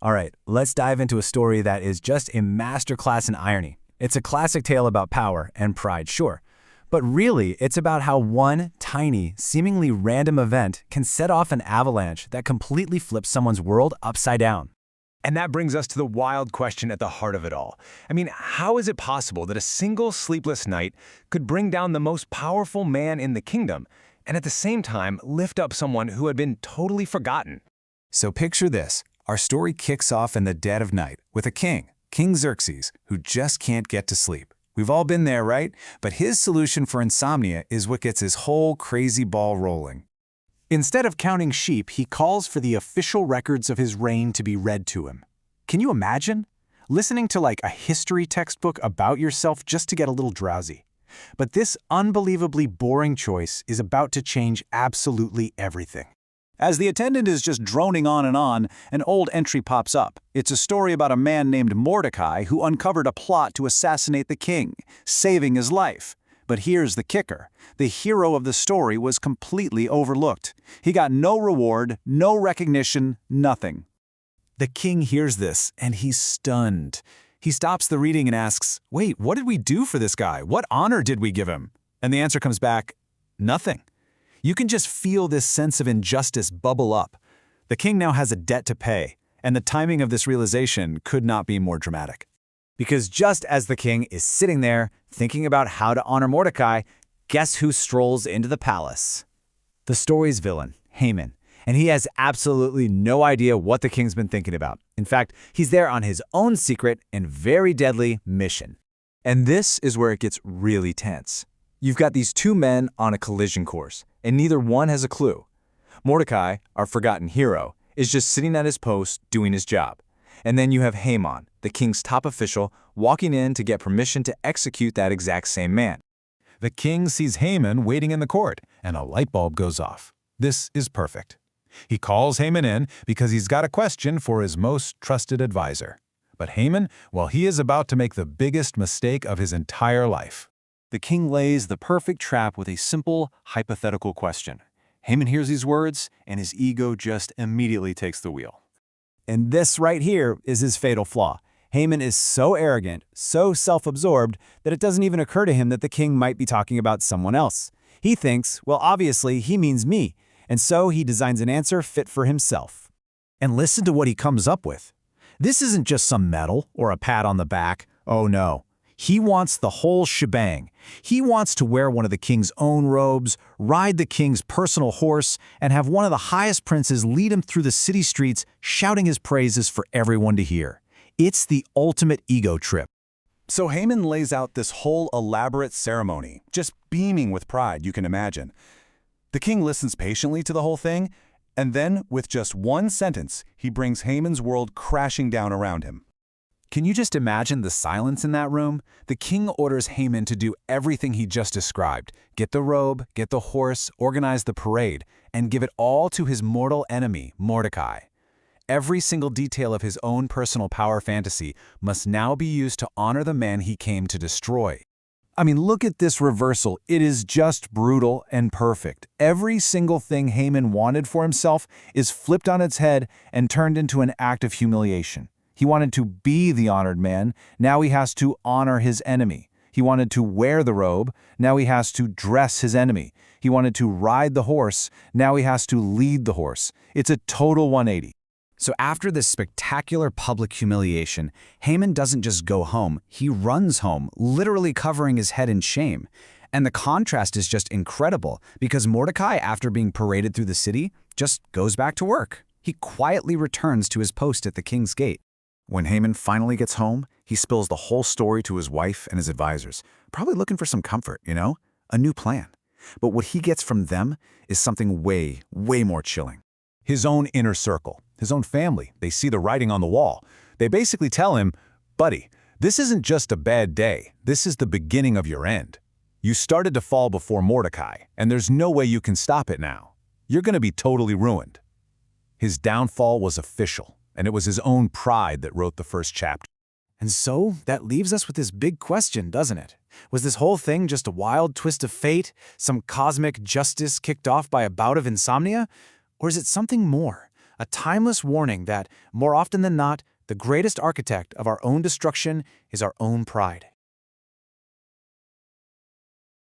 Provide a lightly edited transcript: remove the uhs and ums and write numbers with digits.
All right, let's dive into a story that is just a masterclass in irony. It's a classic tale about power and pride, sure. But really, it's about how one tiny, seemingly random event can set off an avalanche that completely flips someone's world upside down. And that brings us to the wild question at the heart of it all. I mean, how is it possible that a single sleepless night could bring down the most powerful man in the kingdom, and at the same time lift up someone who had been totally forgotten? So picture this. Our story kicks off in the dead of night with a king, King Xerxes, who just can't get to sleep. We've all been there, right? But his solution for insomnia is what gets his whole crazy ball rolling. Instead of counting sheep, he calls for the official records of his reign to be read to him. Can you imagine? Listening to like a history textbook about yourself just to get a little drowsy. But this unbelievably boring choice is about to change absolutely everything. As the attendant is just droning on, an old entry pops up. It's a story about a man named Mordecai who uncovered a plot to assassinate the king, saving his life. But here's the kicker. The hero of the story was completely overlooked. He got no reward, no recognition, nothing. The king hears this, and he's stunned. He stops the reading and asks, "Wait, what did we do for this guy? What honor did we give him?" And the answer comes back, "Nothing." You can just feel this sense of injustice bubble up. The king now has a debt to pay, and the timing of this realization could not be more dramatic. Because just as the king is sitting there thinking about how to honor Mordecai, guess who strolls into the palace? The story's villain, Haman. And he has absolutely no idea what the king's been thinking about. In fact, he's there on his own secret and very deadly mission. And this is where it gets really tense. You've got these two men on a collision course, and neither one has a clue. Mordecai, our forgotten hero, is just sitting at his post doing his job. And then you have Haman, the king's top official, walking in to get permission to execute that exact same man. The king sees Haman waiting in the court, and a light bulb goes off. This is perfect. He calls Haman in because he's got a question for his most trusted advisor. But Haman, well, he is about to make the biggest mistake of his entire life. The king lays the perfect trap with a simple, hypothetical question. Haman hears these words, and his ego just immediately takes the wheel. And this right here is his fatal flaw. Haman is so arrogant, so self-absorbed, that it doesn't even occur to him that the king might be talking about someone else. He thinks, well, obviously, he means me, and so he designs an answer fit for himself. And listen to what he comes up with. This isn't just some medal or a pat on the back. Oh no. He wants the whole shebang. He wants to wear one of the king's own robes, ride the king's personal horse, and have one of the highest princes lead him through the city streets, shouting his praises for everyone to hear. It's the ultimate ego trip. So Haman lays out this whole elaborate ceremony, just beaming with pride, you can imagine. The king listens patiently to the whole thing, and then, with just one sentence, he brings Haman's world crashing down around him. Can you just imagine the silence in that room? The king orders Haman to do everything he just described. Get the robe, get the horse, organize the parade, and give it all to his mortal enemy, Mordecai. Every single detail of his own personal power fantasy must now be used to honor the man he came to destroy. I mean, look at this reversal. It is just brutal and perfect. Every single thing Haman wanted for himself is flipped on its head and turned into an act of humiliation. He wanted to be the honored man. Now he has to honor his enemy. He wanted to wear the robe. Now he has to dress his enemy. He wanted to ride the horse. Now he has to lead the horse. It's a total 180. So after this spectacular public humiliation, Haman doesn't just go home, he runs home, literally covering his head in shame. And the contrast is just incredible, because Mordecai, after being paraded through the city, just goes back to work. He quietly returns to his post at the king's gate. When Haman finally gets home, he spills the whole story to his wife and his advisors, probably looking for some comfort, a new plan. But what he gets from them is something way, way more chilling. His own inner circle, his own family, they see the writing on the wall. They basically tell him, buddy, this isn't just a bad day. This is the beginning of your end. You started to fall before Mordecai, and there's no way you can stop it now. You're going to be totally ruined. His downfall was official, and it was his own pride that wrote the first chapter. And so that leaves us with this big question, doesn't it? Was this whole thing just a wild twist of fate, some cosmic justice kicked off by a bout of insomnia? Or is it something more? a timeless warning that, more often than not, the greatest architect of our own destruction is our own pride.